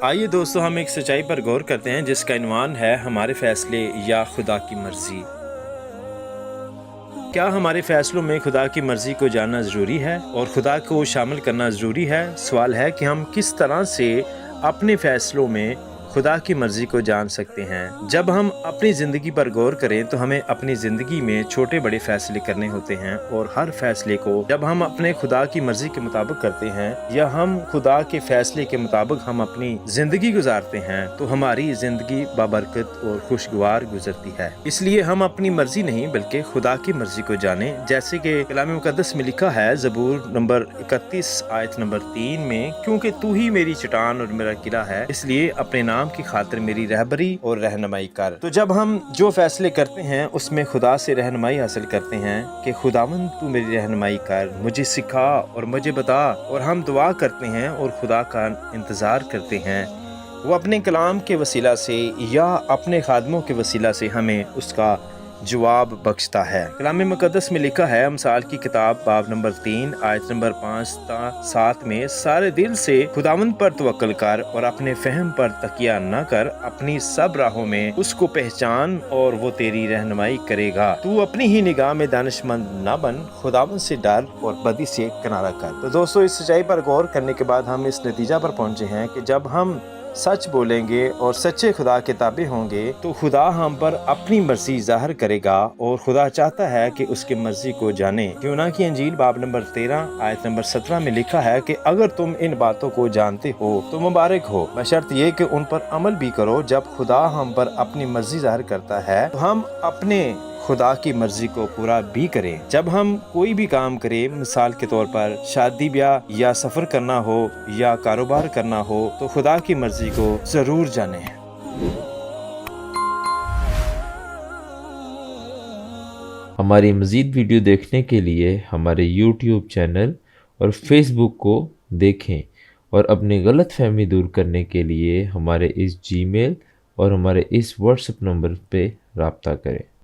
आइए दोस्तों, हम एक सच्चाई पर गौर करते हैं जिसका इन्वान है हमारे फैसले या खुदा की मर्जी। क्या हमारे फैसलों में खुदा की मर्जी को जानना ज़रूरी है और खुदा को शामिल करना ज़रूरी है? सवाल है कि हम किस तरह से अपने फैसलों में खुदा की मर्जी को जान सकते हैं। जब हम अपनी ज़िंदगी पर गौर करें तो हमें अपनी ज़िंदगी में छोटे बड़े फैसले करने होते हैं, और हर फैसले को जब हम अपने खुदा की मर्जी के मुताबिक करते हैं या हम खुदा के फैसले के मुताबिक हम अपनी ज़िंदगी गुजारते हैं तो हमारी ज़िंदगी बाबरकत और खुशगवार गुजरती है। इसलिए हम अपनी मर्जी नहीं बल्कि खुदा की मर्जी को जाने, जैसे कि कलाम मुकद्दस में लिखा है ज़बूर नंबर 31 आयत नंबर 3 में, क्योंकि तू ही मेरी चट्टान और मेरा किला है, इसलिए अपने नाम की खातिर मेरी रहबरी और रहनुमाई कर। तो जब हम जो फैसले करते हैं उसमें खुदा से रहनुमाई हासिल करते हैं कि खुदावंद तू मेरी रहनुमाई कर, मुझे सिखा और मुझे बता, और हम दुआ करते हैं और खुदा का इंतज़ार करते हैं। वो अपने कलाम के वसीला से या अपने खादमों के वसीला से हमें उसका जवाब बख्शता है। कलाम मुकद्दस में लिखा है, अमसाल की किताब बाब नंबर 3 आयत नंबर 5-7 में, सारे दिल से खुदावंद पर तवक्कल कर और अपने फहम पर तकिया न कर, अपनी सब राहों में उसको पहचान और वो तेरी रहनुमाई करेगा। तू अपनी ही निगाह में दानिशमंद न बन, खुदावंद से डर और बदी से किनारा कर। तो दोस्तों, इस सच्चाई पर गौर करने के बाद हम इस नतीजा पर पहुंचे हैं कि जब हम सच बोलेंगे और सच्चे खुदा के ताबे होंगे तो खुदा हम पर अपनी मर्जी जाहिर करेगा, और खुदा चाहता है कि उसकी मर्जी को जाने। यूहन्ना की इंजील बाब नंबर 13 आयत नंबर 17 में लिखा है कि अगर तुम इन बातों को जानते हो तो मुबारक हो, बशर्त ये कि उन पर अमल भी करो। जब खुदा हम पर अपनी मर्जी जाहिर करता है तो हम अपने खुदा की मर्जी को पूरा भी करें। जब हम कोई भी काम करें, मिसाल के तौर पर शादी ब्याह या सफ़र करना हो या कारोबार करना हो, तो खुदा की मर्जी को ज़रूर जानें। हमारी मज़ीद वीडियो देखने के लिए हमारे YouTube चैनल और Facebook को देखें, और अपनी गलत फहमी दूर करने के लिए हमारे इस Gmail और हमारे इस WhatsApp नंबर पे राब्ता करें।